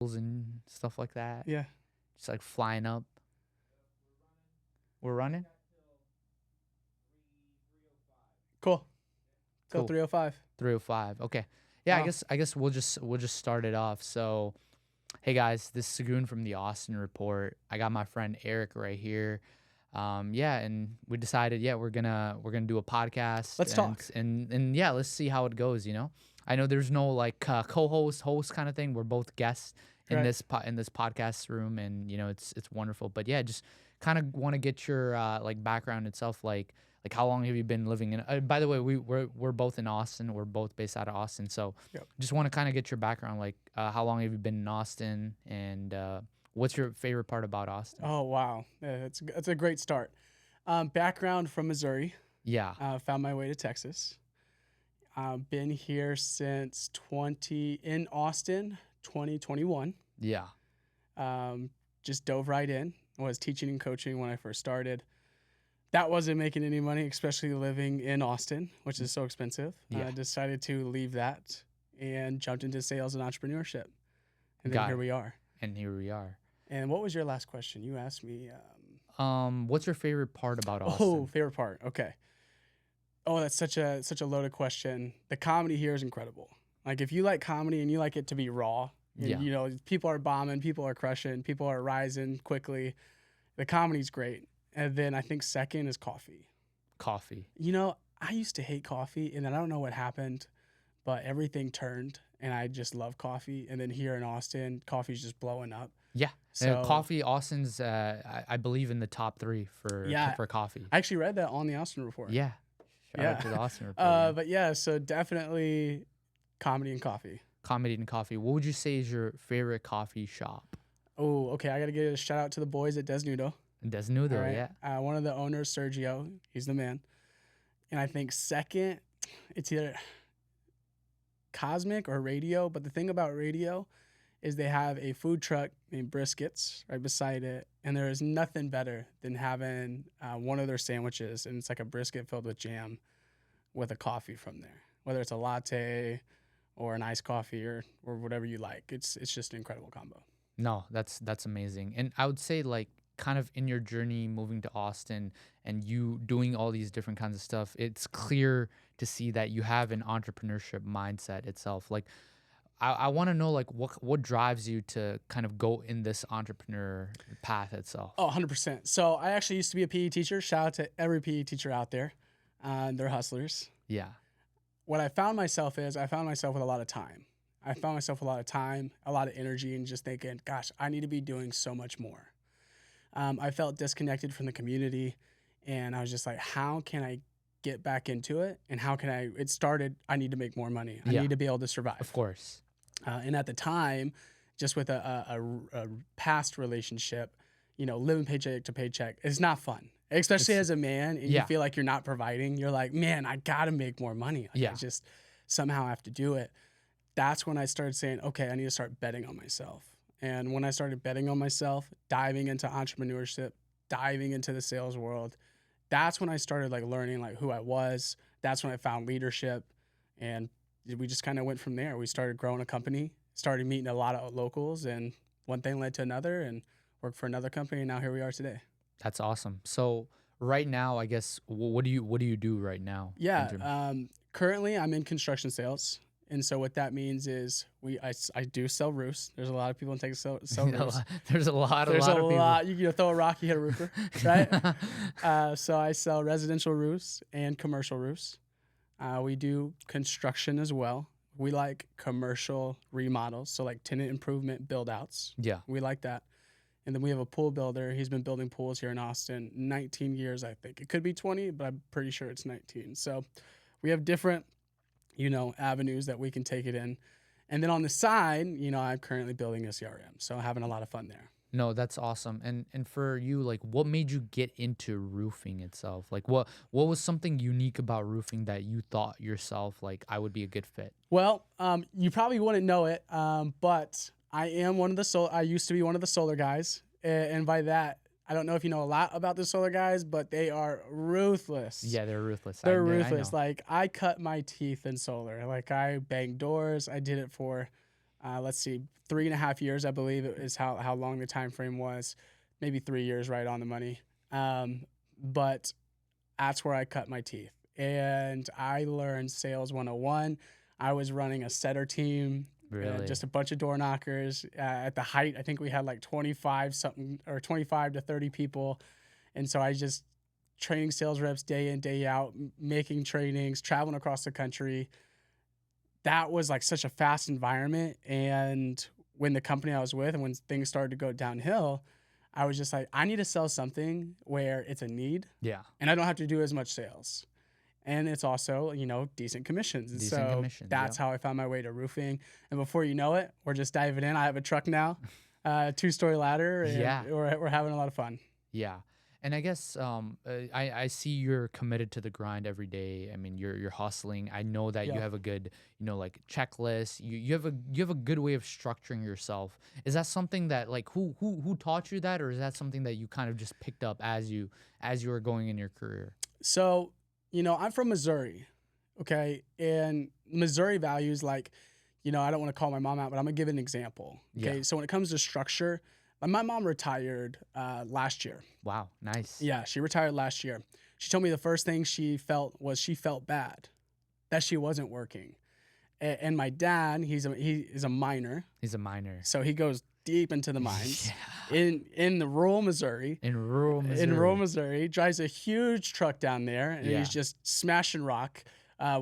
and stuff like that. Yeah. Just like flying up. We're running. Cool. Till Cool. 3:05. 3:05. Okay. Yeah, I Wow. guess we'll just start it off. So, hey guys, this is Sagoon from the Austin Report. I got my friend Eric right here. Yeah, and we decided, yeah, we're gonna do a podcast Let's talk. and yeah, let's see how it goes. I know there's no like co-host host kind of thing. We're both guests in Right. this podcast room, and it's wonderful. But yeah, just kind of want to get your like background itself, like how long have you been living in? By the way, we're both in Austin. We're both based out of Austin, so Yep. just want to kind of get your background, like how long have you been in Austin, and what's your favorite part about Austin? Oh, wow. Yeah, that's a great start. Background from Missouri. Yeah, Found my way to Texas. Been here since in Austin, 2021. yeah, Just dove right in. Was teaching and coaching when I first started. That wasn't making any money, especially living in Austin, which is so expensive. Yeah. I decided to leave that and jumped into sales and entrepreneurship. And then Got here it. we are. and here we are. And what was your last question? You asked me. What's your favorite part about Oh, Austin? favorite part. Okay. Oh, that's such a loaded question. The comedy here is incredible. Like if you like comedy and you like it to be raw, and, Yeah. people are bombing, people are crushing, people are rising quickly. The comedy's great. And then I think second is coffee. Coffee. I used to hate coffee, and then I don't know what happened, but everything turned, and I just love coffee. And then here in Austin, coffee's just blowing up. Yeah. So Coffee. Austin's, I believe, in the top three for Yeah. for coffee. I actually read that on the Austin Report. Yeah. Shout out to Yeah. the Austin Report. Man. But yeah, so definitely comedy and coffee. Comedy and coffee. What would you say is your favorite coffee shop? Oh, okay. I got to give a shout out to the boys at Desnudo. Desnudo, All right. yeah. One of the owners, Sergio, he's the man. And I think second, it's either Cosmic or Radio. But the thing about Radio is they have a food truck named Briskets right beside it. And there is nothing better than having one of their sandwiches. And it's like a brisket filled with jam with a coffee from there, whether it's a latte or an iced coffee or whatever you like. It's just an incredible combo. No, that's amazing. And I would say, like, kind of in your journey moving to Austin and you doing all these different kinds of stuff, it's clear to see that you have an entrepreneurship mindset itself. Like, I want to know, like, what drives you to kind of go in this entrepreneur path itself. Oh, 100%. So I actually used to be a PE teacher. Shout out to every PE teacher out there. They're hustlers. Yeah. What I found myself with a lot of time. I found myself with a lot of time, a lot of energy, and just thinking, gosh, I need to be doing so much more. I felt disconnected from the community, and I was just like, how can I get back into it? And I need to make more money. I Yeah. need to be able to survive. Of course. And at the time, just with a past relationship, living paycheck to paycheck, it's not fun, especially as a man. And Yeah. you feel like you're not providing. You're like, man, I got to make more money. Like, Yeah. I just somehow have to do it. That's when I started saying, okay, I need to start betting on myself. And when I started betting on myself, diving into entrepreneurship, diving into the sales world, that's when I started like learning like who I was. That's when I found leadership, and we just kind of went from there. We started growing a company, started meeting a lot of locals, and one thing led to another, and worked for another company, and now here we are today. That's awesome. So right now, I guess, what do you do right now? in terms- Yeah. Currently, I'm in construction sales. And so what that means is I do sell roofs. There's a lot of people in Texas sell roofs. There's a lot There's of a people. lot. You throw a rock, you hit a roofer, right? So I sell residential roofs and commercial roofs. We do construction as well. We like commercial remodels, so like tenant improvement build outs. Yeah. We like that. And then we have a pool builder. He's been building pools here in Austin 19 years, I think. It could be 20, but I'm pretty sure it's 19. So we have different, avenues that we can take it in. And then on the side, I'm currently building a CRM. So having a lot of fun there. No, that's awesome. And for you, like, what made you get into roofing itself? Like, what was something unique about roofing that you thought yourself, like, I would be a good fit? Well, you probably wouldn't know it, but I used to be one of the solar guys. And by that, I don't know if you know a lot about the solar guys, but they are ruthless. Yeah, they're ruthless. They're I ruthless. know. Like, I cut my teeth in solar. Like, I banged doors. I did it for let's see, 3.5 years, I believe it is how long the time frame was, maybe 3 years, right on the money. But that's where I cut my teeth, and I learned sales 101. I was running a setter team, Really? just a bunch of door knockers. At the height, I think we had like 25 something or 25 to 30 people, and so I just training sales reps day in day out, making trainings, traveling across the country. That was like such a fast environment, and when the company I was with and when things started to go downhill, I was just like, I need to sell something where it's a need Yeah. and I don't have to do as much sales. And it's also, decent commissions. And Decent so commissions. that's Yep. how I found my way to roofing. And before you know it, we're just diving in. I have a truck now, 2-story ladder, and Yeah. we're having a lot of fun. Yeah. And I guess I see you're committed to the grind every day. I mean, you're hustling. I know that you Yeah. have a good, like checklist. You have a good way of structuring yourself. Is that something that like who taught you that, or is that something that you kind of just picked up as you were going in your career? So, I'm from Missouri, okay? And Missouri values, like, I don't want to call my mom out, but I'm going to give an example, Yeah. okay? So when it comes to structure, my mom retired last year. Wow. Nice. Yeah, she retired last year. She told me the first thing she felt bad that she wasn't working. And my dad, he is a miner, He's a minor. so he goes deep into the mines Yeah. in the rural Missouri. In rural In rural Missouri. Missouri, drives a huge truck down there, and Yeah. he's just smashing rock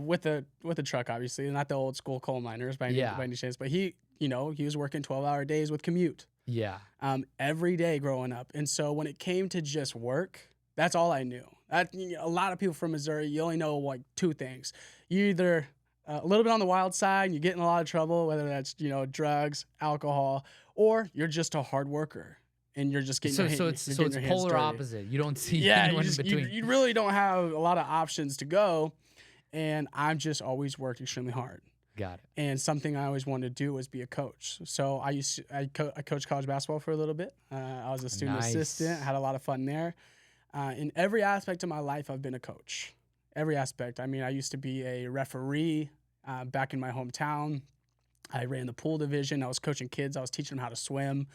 with a truck, obviously, not the old school coal miners by Yeah. any chance. But he was working 12-hour days with commute Yeah. every day growing up, and so when it came to just work, that's all I knew. A lot of people from Missouri, you only know like two things: you either a little bit on the wild side, and you get in a lot of trouble, whether that's drugs, alcohol, or you're just a hard worker and you're just getting So your, so hand- it's you're so getting it's your hands polar dirty. opposite. You don't see Yeah, anyone in between. you really don't have a lot of options to go, and I've just always worked extremely hard. Got it. And something I always wanted to do was be a coach. So I coached college basketball for a little bit. I was a student assistant. Nice. Had a lot of fun there. In every aspect of my life, I've been a coach. Every aspect. I mean, I used to be a referee back in my hometown. I ran the pool division. I was coaching kids. I was teaching them how to swim.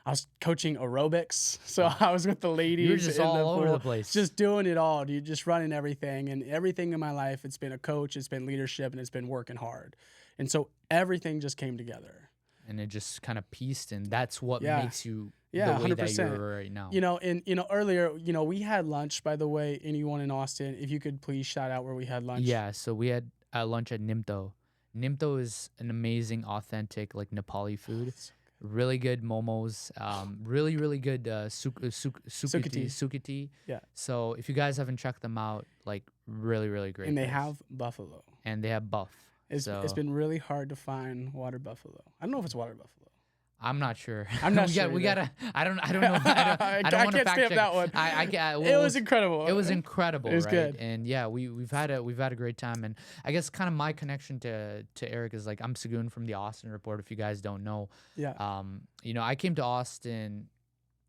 I was coaching aerobics. So Wow. I was with the ladies You're just in the all over pool, the place. just doing it all, dude, just running everything. And everything in my life, it's been a coach, it's been leadership, and it's been working hard. And so everything just came together. And it just kind of pieced, and that's what Yeah. makes you Yeah, the way that 100%. you're right now. Earlier, we had lunch, by the way. Anyone in Austin, if you could please shout out where we had lunch. Yeah, so we had lunch at Nimto. Nimto is an amazing, authentic, like Nepali food. Really good momos. Really, really good sukati. Sukati. Sukati. Yeah. So if you guys haven't checked them out, like really, really great. And they place. have buffalo. And they have buff. It's So been really hard to find water buffalo. I don't know if it's water buffalo. I'm not sure. I'm not we sure We either. gotta. I don't know. I don't want to can't fact stamp check that one. It was incredible. It was incredible, It was right? good. And yeah, we've had a great time. And I guess kind of my connection to Eric is like I'm Sagoon from the Austin Report. If you guys don't know, Yeah. I came to Austin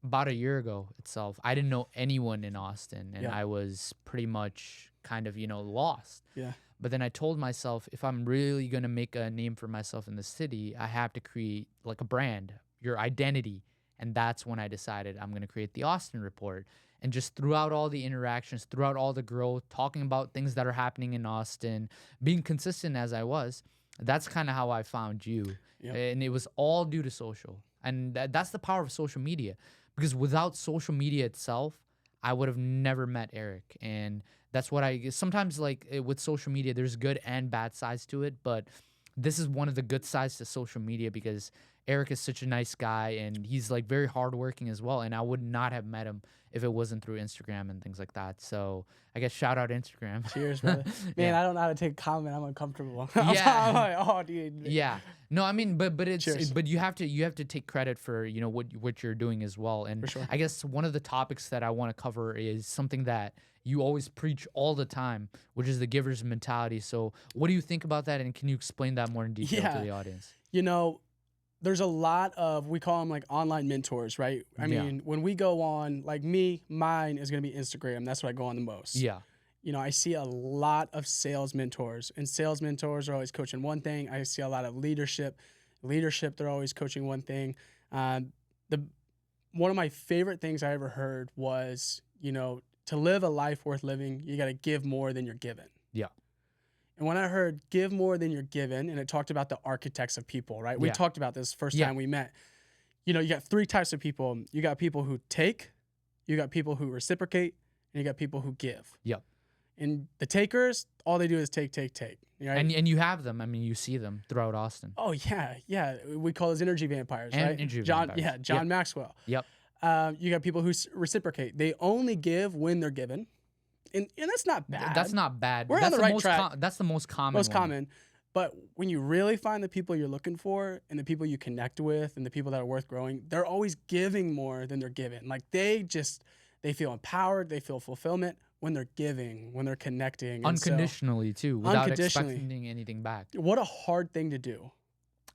about a year ago itself. I didn't know anyone in Austin, and Yeah. I was pretty much kind of lost. Yeah. But then I told myself, if I'm really gonna make a name for myself in the city, I have to create like a brand, your identity. And that's when I decided I'm gonna create the Austin Report. And just throughout all the interactions, throughout all the growth, talking about things that are happening in Austin, being consistent as I was, that's kind of how I found you. Yep. And it was all due to social. And that's the power of social media. Because without social media itself, I would have never met Eric. And that's what sometimes like with social media, there's good and bad sides to it. But this is one of the good sides to social media because Eric is such a nice guy and he's like very hardworking as well. And I would not have met him if it wasn't through Instagram and things like that. So I guess shout out Instagram. Cheers, brother. Man, Yeah. I don't know how to take a comment. I'm uncomfortable. Yeah. I'm like, oh, dude. Yeah. No, I mean, but Cheers. but you have to take credit for what you're doing as well. And For sure. I guess one of the topics that I want to cover is something that you always preach all the time, which is the giver's mentality. So what do you think about that, and can you explain that more in detail to Yeah. the audience? There's a lot of, we call them like online mentors, right? I Yeah. mean, when we go on, like mine is going to be Instagram. That's what I go on the most. Yeah. I see a lot of sales mentors, and sales mentors are always coaching one thing. I see a lot of leadership leadership, they're always coaching one thing. The One of my favorite things I ever heard was, to live a life worth living, you got to give more than you're given. Yeah. And when I heard give more than you're given, and it talked about the architects of people, right? We Yeah. talked about this first Yeah. time we met. You got three types of people. You got people who take, you got people who reciprocate, and you got people who give. Yep. And the takers, all they do is take, take, take. Right? And you have them. I mean, you see them throughout Austin. Oh yeah, yeah. We call those energy vampires, And right? energy John, vampires. yeah, John Yep. Maxwell. Yep. You got people who reciprocate. They only give when they're given, and that's not bad. That's not bad. We're on That's the the right most track. that's the most common Most one. common. But when you really find the people you're looking for and the people you connect with and the people that are worth growing, they're always giving more than they're given. Like they feel empowered, they feel fulfillment when they're giving, when they're connecting. And so, Unconditionally too, without unconditionally. expecting anything back. what a hard thing to do.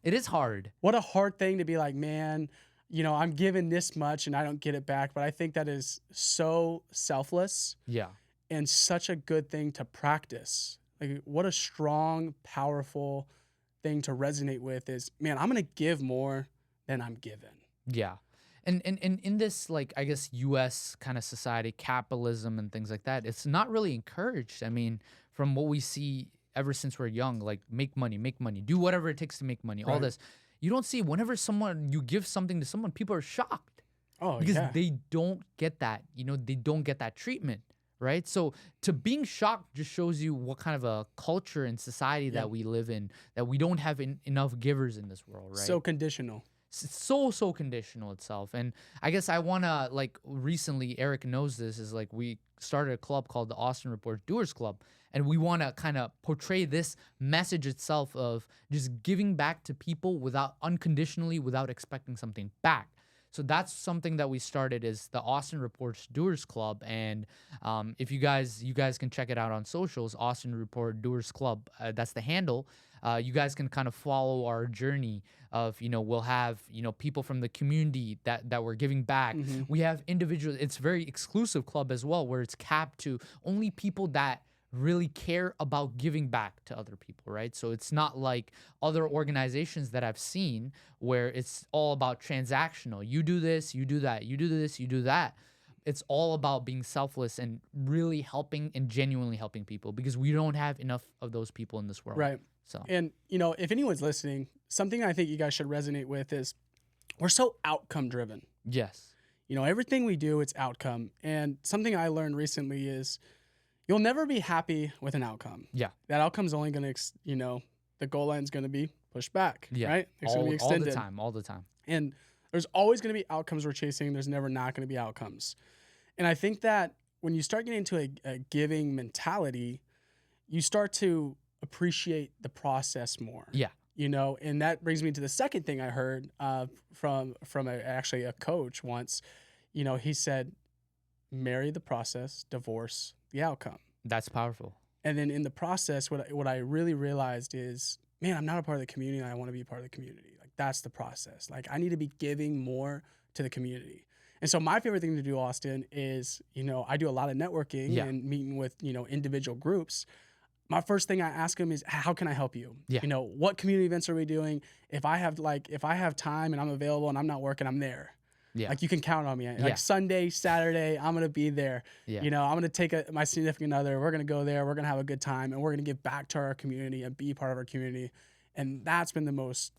It is hard. What a hard thing to be like, man, I'm giving this much and I don't get it back. But I think that is so selfless Yeah. and such a good thing to practice. Like, what a strong, powerful thing to resonate with is, man, I'm going to give more than I'm given. Yeah. And in this, like, I guess, U.S. kind of society, capitalism and things like that, it's not really encouraged. I mean, from what we see ever since we're young, like, make money, do whatever it takes to make money, all Right. this. You don't see whenever you give something to someone, people are shocked Oh, because yeah. they don't get that, they don't get that treatment. Right. So to being shocked just shows you what kind of a culture and society Yeah. that we live in, that we don't have enough givers in this world. Right. So conditional. So conditional itself. And I guess I want to, like, recently, Eric knows this, is like we started a club called the Austin Report Doers Club, and we want to kind of portray this message itself of just giving back to people without unconditionally, without expecting something back. So that's something that we started, is the Austin Reports Doers Club. And if you guys can check it out on socials, Austin Report Doers Club. That's the handle. You guys can kind of follow our journey of, we'll have, people from the community that we're giving back. Mhm. We have individuals. It's a very exclusive club as well, where it's capped to only people that really care about giving back to other people, right? So it's not like other organizations that I've seen where it's all about transactional. You do this, you do that, you do this, you do that. It's all about being selfless and really helping and genuinely helping people, because we don't have enough of those people in this world. Right. So And, if anyone's listening, something I think you guys should resonate with is we're so outcome driven. yes. Everything we do, it's outcome. And something I learned recently is you'll never be happy with an outcome. Yeah. That outcome's only going to, the goal line's going to be pushed back, Yeah. right? It's going to be extended. All the time. And there's always going to be outcomes we're chasing. There's never not going to be outcomes. And I think that when you start getting into a giving mentality, you start to appreciate the process more. Yeah. And that brings me to the second thing I heard from actually a coach once. He said, marry the process, divorce the outcome. That's powerful. And then in the process, what I really realized is, man, I'm not a part of the community, and I want to be a part of the community. Like, that's the process. Like, I need to be giving more to the community. And so my favorite thing to do, Austin, is, I do a lot of networking Yeah. and meeting with, individual groups. My first thing I ask them is, how can I help you? Yeah. What community events are we doing? If I have time and I'm available and I'm not working, I'm there. Yeah. Like, you can count on me. Yeah. Like, Sunday, Saturday, I'm going to be there. Yeah. I'm going to take my significant other. We're going to go there. We're going to have a good time. And we're going to give back to our community and be part of our community. And that's been the most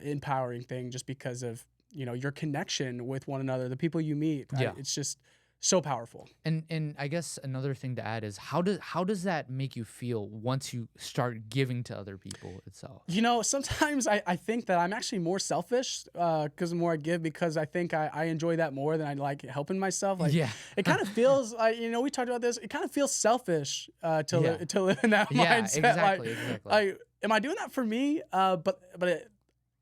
empowering thing, just because of, your connection with one another, the people you meet. Yeah. It's just so powerful. And I guess another thing to add is, how does that make you feel once you start giving to other people itself? Sometimes I think that I'm actually more selfish because the more I give, because I think I enjoy that more than I like helping myself. Like, Yeah. it kind of feels like, we talked about this. It kind of feels selfish to Yeah. live in that Yeah, mindset. exactly. Like, am I doing that for me?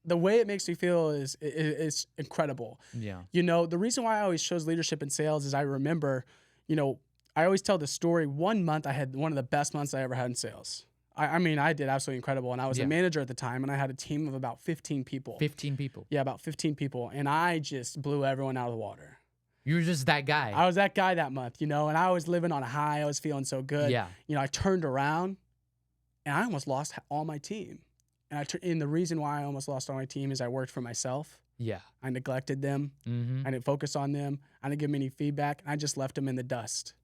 The way it makes me feel is incredible. Yeah. The reason why I always chose leadership in sales is I remember, I always tell the story. One month I had one of the best months I ever had in sales. I mean, I did absolutely incredible. And I was Yeah. a manager at the time, and I had a team of about 15 people. 15 people. Yeah, about 15 people. And I just blew everyone out of the water. You were just that guy. I was that guy that month, and I was living on a high. I was feeling so good. Yeah. I turned around and I almost lost all my team. And the reason why I almost lost all my team is I worked for myself. Yeah. I neglected them. Mm-hmm. I didn't focus on them. I didn't give them any feedback. And I just left them in the dust.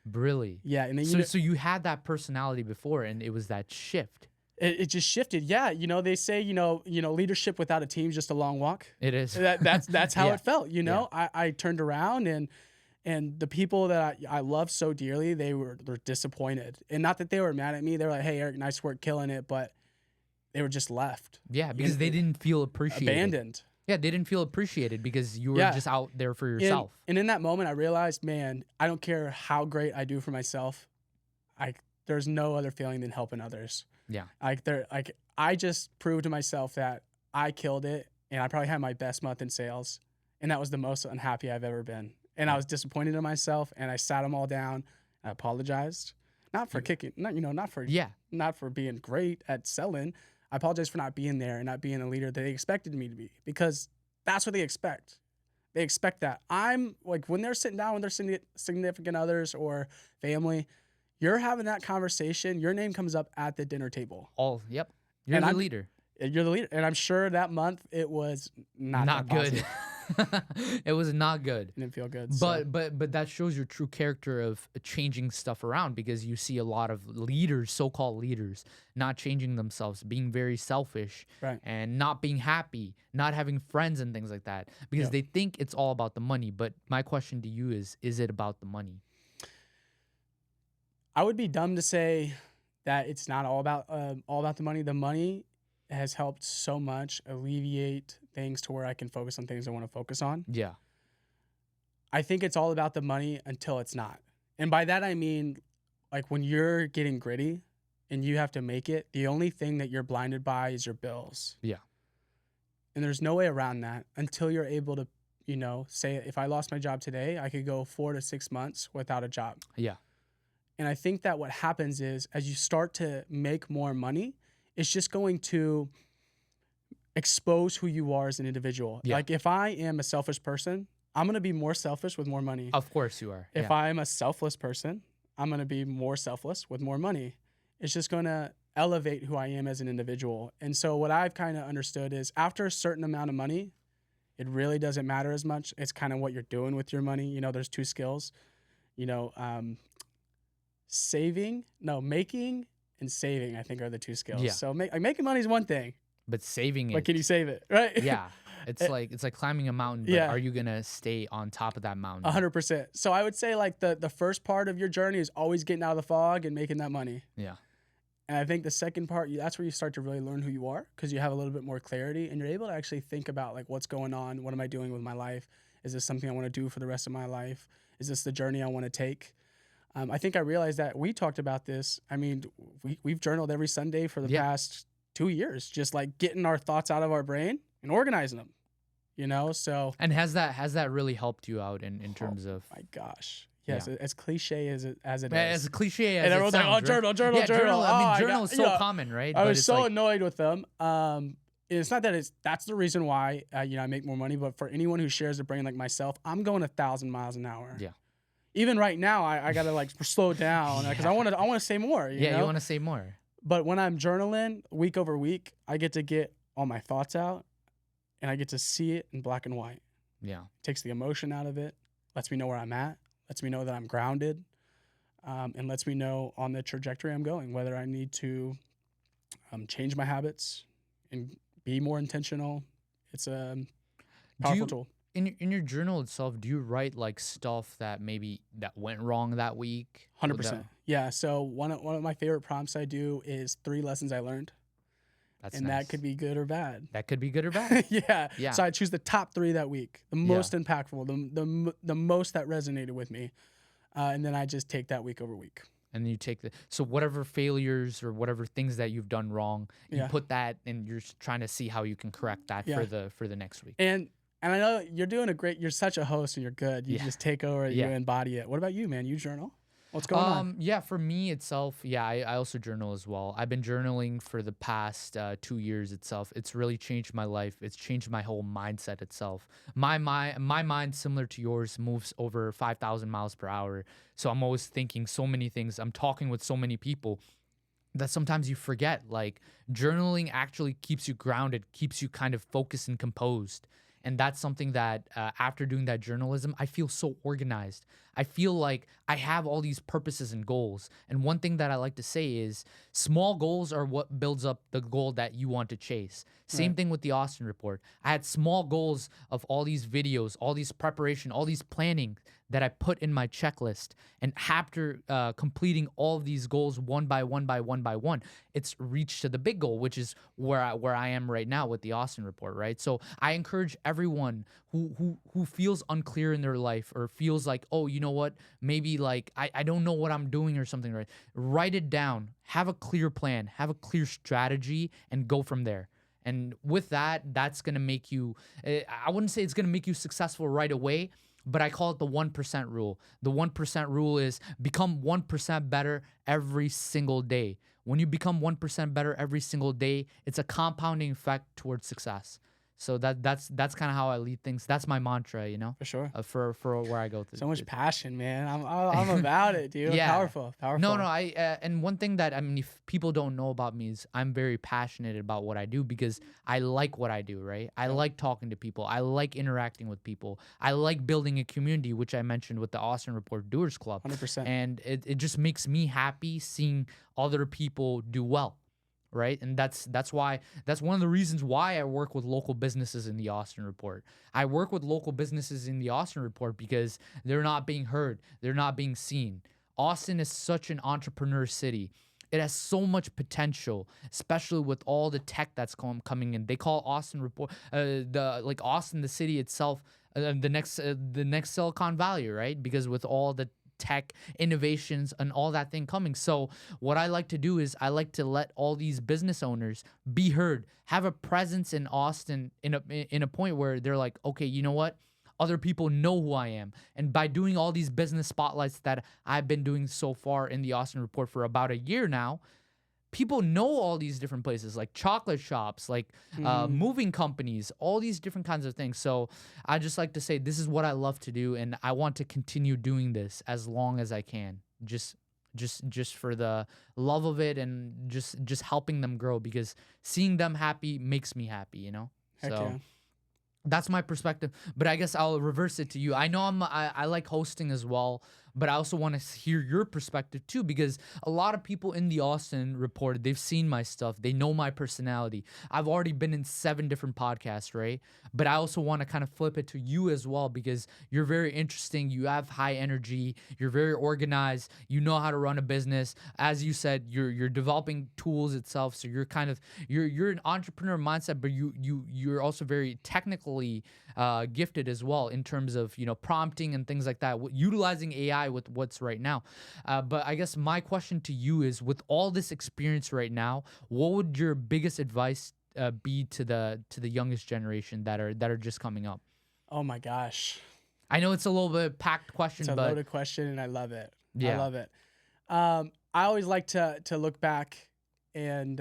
Really? Yeah, and then So you had that personality before, and it was that shift. it just shifted. Yeah, they say leadership without a team is just a long walk. It is. That's how Yeah. it felt. Yeah. I turned around and the people that I love so dearly, they're disappointed, and not that they were mad at me. They were like, "Hey, Eric, nice work, killing it," but they were just left. Yeah, because they didn't feel appreciated. Abandoned. Yeah, they didn't feel appreciated because you were Yeah. just out there for yourself. And in that moment, I realized, man, I don't care how great I do for myself. There's no other feeling than helping others. Yeah. I just proved to myself that I killed it, and I probably had my best month in sales, and that was the most unhappy I've ever been. And I was disappointed in myself, and I sat them all down. I apologized, not for kicking, not for being great at selling. I apologize for not being there and not being a leader that they expected me to be, because that's what they expect. They expect that. I'm like, when they're sitting down with their significant others or family, you're having that conversation, your name comes up at the dinner table. Yep. You're the leader. You're the leader. And I'm sure that month it was not good. It was not good. It didn't feel good. But that shows your true character of changing stuff around, because you see a lot of leaders, so-called leaders, not changing themselves, being very selfish, right, and not being happy, not having friends and things like that, because they think it's all about the money. But my question to you is it about the money? I would be dumb to say that it's not all about the money. The money has helped so much alleviate things to where I can focus on things I want to focus on. Yeah. I think it's all about the money until it's not. And by that, I mean, like, when you're getting gritty and you have to make it, the only thing that you're blinded by is your bills. Yeah. And there's no way around that until you're able to, say, if I lost my job today, I could go 4 to 6 months without a job. Yeah. And I think that what happens is, as you start to make more money, it's just going to expose who you are as an individual. Yeah. Like, if I am a selfish person, I'm going to be more selfish with more money. Of course you are. If I'm a selfless person, I'm going to be more selfless with more money. It's just going to elevate who I am as an individual. And so what I've kind of understood is, after a certain amount of money, it really doesn't matter as much. It's kind of what you're doing with your money. There's two skills, making and saving, I think, are the two skills. Yeah. So making money is one thing, but saving it. but can you save it? Right? Yeah. It's like climbing a mountain, but are you going to stay on top of that mountain? 100%. So I would say, like, the first part of your journey is always getting out of the fog and making that money. Yeah. And I think the second part, that's where you start to really learn who you are, because you have a little bit more clarity and you're able to actually think about, like, what's going on? What am I doing with my life? Is this something I want to do for the rest of my life? Is this the journey I want to take? I think I realized that we talked about this. I mean, we've journaled every Sunday for the past 2 years, just like getting our thoughts out of our brain and organizing them, so. And has that really helped you out in terms of? My gosh. Yes, as cliche as it is. As cliche as and it everyone's sounds, like, oh, journal. I mean, journal is so common, right? I was it's so annoyed with them. It's not that that's the reason why I make more money, but for anyone who shares a brain like myself, I'm going 1,000 miles an hour. Yeah. Even right now, I gotta, like, slow down, because I want to say more. You know? You want to say more. But when I'm journaling week over week, I get to get all my thoughts out, and I get to see it in black and white. Yeah. Takes the emotion out of it, lets me know where I'm at, lets me know that I'm grounded, and lets me know on the trajectory I'm going, whether I need to change my habits and be more intentional. It's a powerful tool. In your journal itself, do you write, like, stuff that went wrong that week? 100%. Yeah. So one of my favorite prompts I do is 3 lessons I learned. That's and nice. that could be good or bad. That could be good or bad. Yeah. Yeah. So I choose the top 3 that week, the most impactful, the most that resonated with me, and then I just take that week over week. And then you take so whatever failures or whatever things that you've done wrong, you put that, and you're trying to see how you can correct that for the next week. And I know you're such a host and you're good. You just take over, you embody it. What about you, man? You journal? What's going on? Yeah, for me itself, I also journal as well. I've been journaling for the past 2 years itself. It's really changed my life. It's changed my whole mindset itself. My mind, similar to yours, moves over 5,000 miles per hour. So I'm always thinking so many things. I'm talking with so many people. that sometimes you forget. Like journaling actually keeps you grounded, keeps you kind of focused and composed. And that's something that after doing that journalism, I feel so organized. I feel like I have all these purposes and goals. And one thing that I like to say is small goals are what builds up the goal that you want to chase. Same Right. thing with the Austin report. I had small goals of all these videos, all these preparation, all these planning that I put in my checklist. And after completing all of these goals one by one by one by one, it's reached to the big goal, which is where I am right now with the Austin report, right? So I encourage everyone who feels unclear in their life or feels like, oh, you know what, maybe like I don't know what I'm doing or something, right? Write it down, have a clear plan, have a clear strategy, and go from there. And with that, that's gonna make you. I wouldn't say it's gonna make you successful right away, but I call it the 1% rule. The 1% rule is become 1% better every single day. When you become 1% better every single day, it's a compounding effect towards success. So that's kind of how I lead things. That's my mantra, For sure. for where I go through. So much passion, man. I'm about it, dude. Yeah. Powerful, No, no, powerful. I and one thing that I mean, if people don't know about me is I'm very passionate about what I do because I like what I do, right? I Yep. like talking to people. I like interacting with people. I like building a community, which I mentioned with the Austin Report Doers Club. 100%. And it just makes me happy seeing other people do well. Right. And that's why that's one of the reasons why I work with local businesses in the Austin Report. I work with local businesses in the Austin Report because they're not being heard, they're not being seen. Austin is such an entrepreneur city. It has so much potential, especially with all the tech that's coming in. They call Austin report the like Austin, the city itself, the next Silicon Valley, right? Because with all the tech innovations and all that thing coming. So what I like to do is I like to let all these business owners be heard, have a presence in Austin in a point where they're like, okay, you know what? Other people know who I am. And by doing all these business spotlights that I've been doing so far in the Austin Report for about a year now, people know all these different places like chocolate shops, like Hmm. moving companies, all these different kinds of things. So I just like to say this is what I love to do, and I want to continue doing this as long as I can. Just for the love of it, and just helping them grow because seeing them happy makes me happy, you know? Heck So yeah. that's my perspective, but I guess I'll reverse it to you. I know I like hosting as well, but I also want to hear your perspective too because a lot of people in the Austin Report, they've seen my stuff, they know my personality. I've already been in 7 different podcasts, right? But I also want to kind of flip it to you as well because you're very interesting, you have high energy, you're very organized, you know how to run a business. As you said, you're developing tools itself, so you're kind of you're an entrepreneur mindset, but you're also very technically gifted as well in terms of prompting and things like that, utilizing AI with what's right now. But I guess my question to you is, with all this experience right now, what would your biggest advice be to the youngest generation that are just coming up? Oh my gosh. I know it's a little bit packed It's question, a but loaded question and I love it. I yeah, love it. I always like to look back and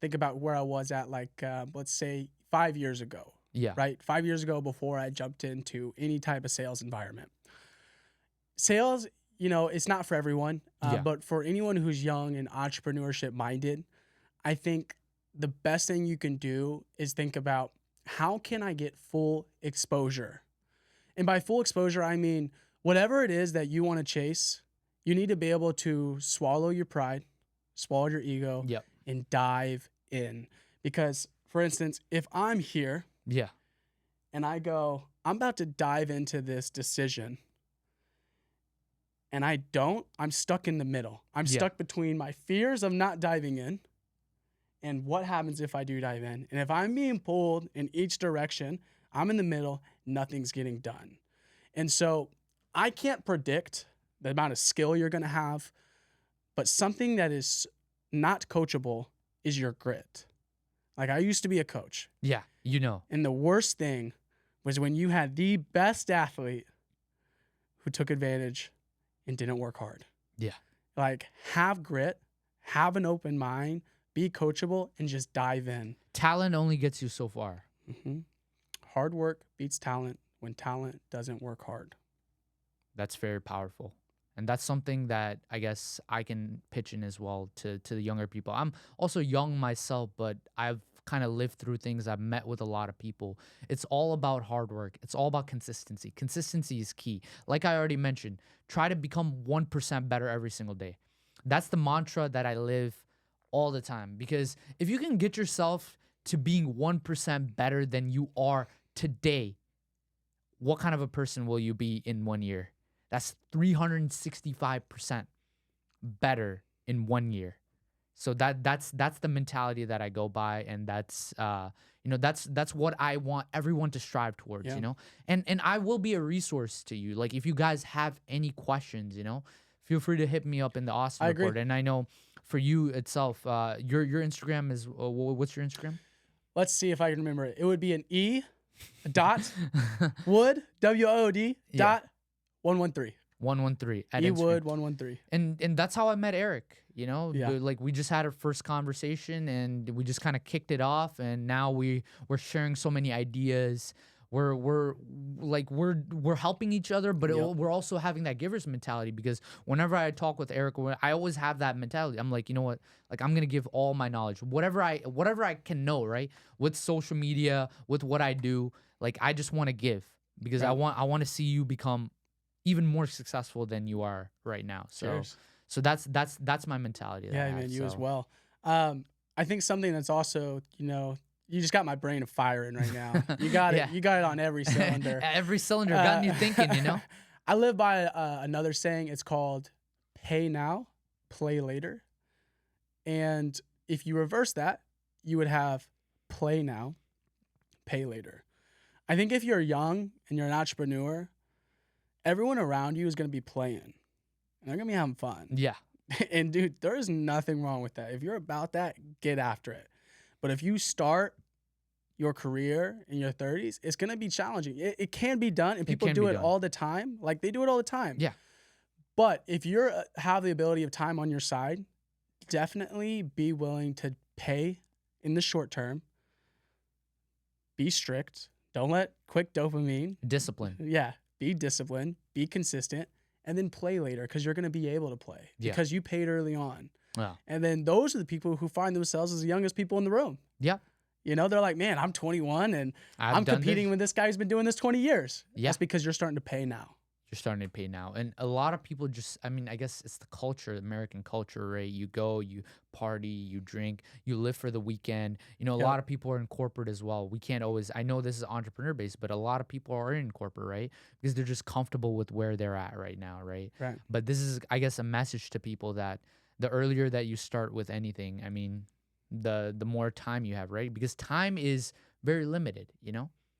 think about where I was at, like let's say 5 years ago, yeah, right? 5 years ago, before I jumped into any type of sales environment. Sales, it's not for everyone, yeah, but for anyone who's young and entrepreneurship minded, I think the best thing you can do is think about, how can I get full exposure? And by full exposure, I mean whatever it is that you want to chase, you need to be able to swallow your pride, swallow your ego, yep, and dive in. Because, for instance, if I'm here yeah, and I go, I'm about to dive into this decision and I don't, I'm stuck in the middle. I'm yeah, stuck between my fears of not diving in and what happens if I do dive in. And if I'm being pulled in each direction, I'm in the middle, nothing's getting done. And so I can't predict the amount of skill you're going to have, but something that is not coachable is your grit. Like, I used to be a coach, yeah. and the worst thing was when you had the best athlete who took advantage and didn't work hard. Yeah. Like, have grit, have an open mind, be coachable, and just dive in. Talent only gets you so far. Hmm. Hard work beats talent when talent doesn't work hard. That's very powerful. And that's something that I guess I can pitch in as well to the younger people. I'm also young myself, but I've kind of lived through things. I've met with a lot of people. It's all about hard work. It's all about consistency. Consistency is key. Like I already mentioned, try to become 1% better every single day. That's the mantra that I live all the time, because if you can get yourself to being 1% better than you are today, what kind of a person will you be in 1 year? That's 365% better in 1 year. So that's the mentality that I go by, and that's what I want everyone to strive towards, Yeah. And I will be a resource to you. Like if you guys have any questions, feel free to hit me up in the Austin I agree. report. And I know for you itself, your Instagram is what's your Instagram? Let's see if I can remember it. It would be an E dot Wood WOOD Yeah, dot 113. 113 at E Instagram. Wood 113. And that's how I met Eric. Yeah. Like we just had our first conversation and we just kind of kicked it off, and now we're sharing so many ideas. We're helping each other, but Yep. we're also having that giver's mentality, because whenever I talk with Eric, I always have that mentality. I'm like, you know what? Like I'm gonna give all my knowledge, whatever I can know, right? With social media, with what I do, like I just want to give, because Right. I want to see you become even more successful than you are right now. So Cheers. so that's my mentality that I Yeah, have. man, you as So well. I think something that's also, you just got my brain firing right now. You got it. yeah, You got it on every cylinder. every cylinder got you thinking. I live by another saying. It's called pay now, play later. And if you reverse that, you would have play now, pay later. I think if you're young and you're an entrepreneur, everyone around you is going to be playing and they're going to be having fun. Yeah, And dude, there is nothing wrong with that. If you're about that, get after it. But if you start your career in your 30s, it's going to be challenging. It can be done, and people can do be it done. all the time. Like they do it all the time. Yeah. But if you're have the ability of time on your side, definitely be willing to pay in the short term. Be strict. Don't let quick dopamine. discipline. Yeah. Be disciplined. Be consistent. And then play later, because you're going to be able to play Yeah. because you paid early on. Yeah, And then those are the people who find themselves as the youngest people in the room. yeah. They're like, man, I'm 21 and I've I'm done competing this. with this guy who's been doing this 20 years. Yeah. That's because you're starting to pay now. You're starting to pay now, and a lot of people I guess it's the culture, American culture, right? You go, you party, you drink, you live for the weekend. A Yep. lot of people are in corporate as well. We can't always. I know this is entrepreneur based, but a lot of people are in corporate, right? Because they're just comfortable with where they're at right now, right? Right. But this is, I guess, a message to people that the earlier that you start with anything, I mean, the more time you have, right? Because time is very limited.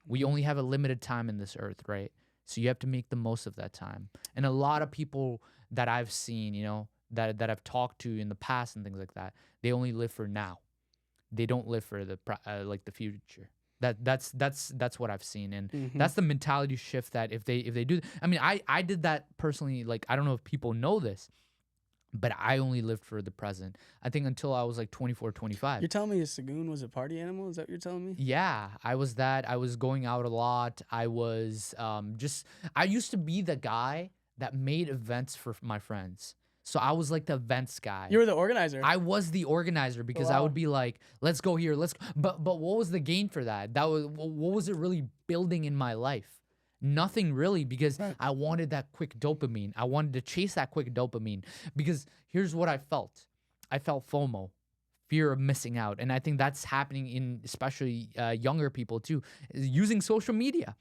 We only have a limited time in this earth, right? So you have to make the most of that time. And a lot of people that I've seen, that I've talked to in the past and things like that, they only live for now. They don't live for the the future. That's what I've seen, and Mhm. that's the mentality shift that if they do. I mean, I did that personally. Like I don't know if people know this, but I only lived for the present. I think until I was like 24, 25. You're telling me a Sagoon was a party animal? Is that what you're telling me? Yeah, I was that. I was going out a lot. I was I used to be the guy that made events for my friends. So I was like the events guy. You were the organizer. I was the organizer, because I Wow. would be like, let's go here, but what was the gain for that? What was it really building in my life? Nothing really, because Right. I wanted that quick dopamine. I wanted to chase that quick dopamine, because here's what I felt. I felt FOMO, fear of missing out. And I think that's happening in especially younger people too, is using social media,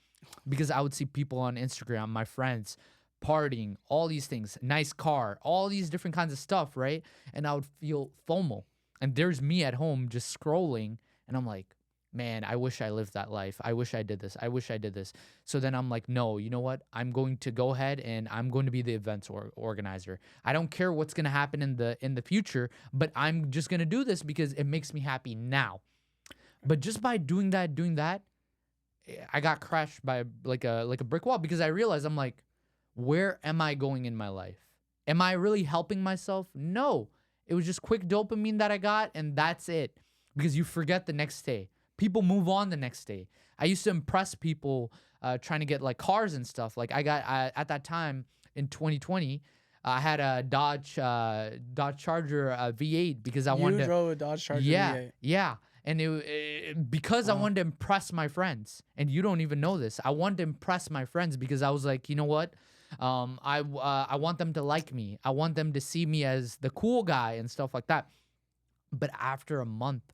because I would see people on Instagram, my friends, partying, all these things, nice car, all these different kinds of stuff, right? And I would feel FOMO. And there's me at home just scrolling, and I'm like, man, I wish I lived that life. I wish I did this. I wish I did this. So then I'm like, no, you know what? I'm going to go ahead and I'm going to be the events organizer. I don't care what's going to happen in the future, but I'm just going to do this because it makes me happy now. But just by doing that, I got crashed by like a brick wall, because I realized I'm like, where am I going in my life? Am I really helping myself? No. It was just quick dopamine that I got, and that's it. Because you forget the next day. People move on the next day. I used to impress people trying to get like cars and stuff. Like I got at that time in 2020, I had a Dodge Charger V8 because I wanted You to. drove a Dodge Charger Yeah, V8. yeah. And because I Wow. wanted to impress my friends, and you don't even know this. I wanted to impress my friends because I was like, you know what? I want them to like me. I want them to see me as the cool guy and stuff like that. But after a month,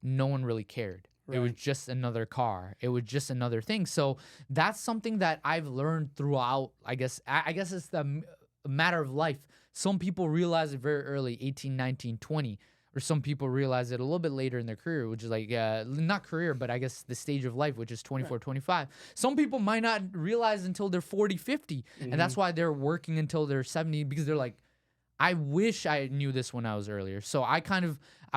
no one really cared. It was Right. just another car. It was just another thing. So that's something that I've learned throughout. I guess it's the matter of life. Some people realize it very early, 18, 19, 20, or some people realize it a little bit later in their career, which is like not career, but I guess the stage of life, which is Right. 24, 25. Some people might not realize until they're 40, 50, and Hmm. that's why they're working until they're 70 because they're like, I wish I knew this when I was earlier. So I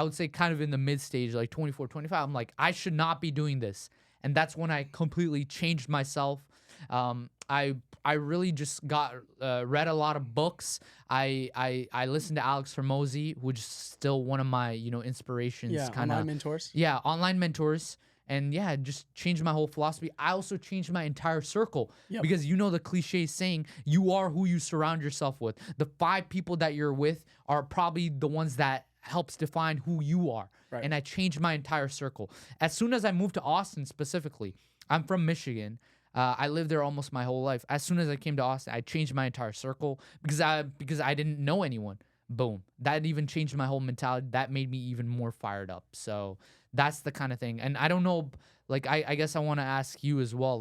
would say kind of in the mid stage, like 24, 25, I'm like, I should not be doing this. And that's when I completely changed myself. I really just read a lot of books. I listened to Alex Hormozy, which is still one of my, inspirations Yeah. kind Online of. mentors. Yeah, online mentors. And yeah, it just changed my whole philosophy. I also changed my entire circle Yep. because the cliche saying, you are who you surround yourself with. The 5 people that you're with are probably the ones that helps define who you are. Right. And I changed my entire circle. As soon as I moved to Austin specifically, I'm from Michigan. I lived there almost my whole life. As soon as I came to Austin, I changed my entire circle because I didn't know anyone. Boom. That even changed my whole mentality. That made me even more fired up. So that's the kind of thing. And I don't know, like I guess I want to ask you as well,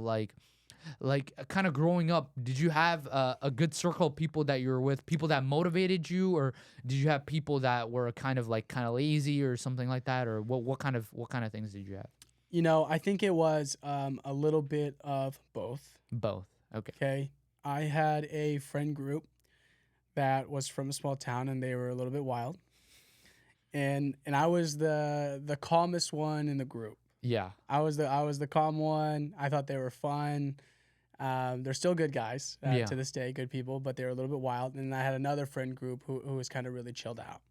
kind of growing up, did you have a good circle of people that you were with, people that motivated you, or did you have people that were kind of lazy or something like that, or what kind of things did you have? I think it was a little bit of both. Both. Okay. Okay. I had a friend group that was from a small town and they were a little bit wild. And I was the calmest one in the group. Yeah. I was the calm one. I thought they were fun. They're still good guys Yeah. to this day, good people, but they were a little bit wild. And I had another friend group who was kind of really chilled out.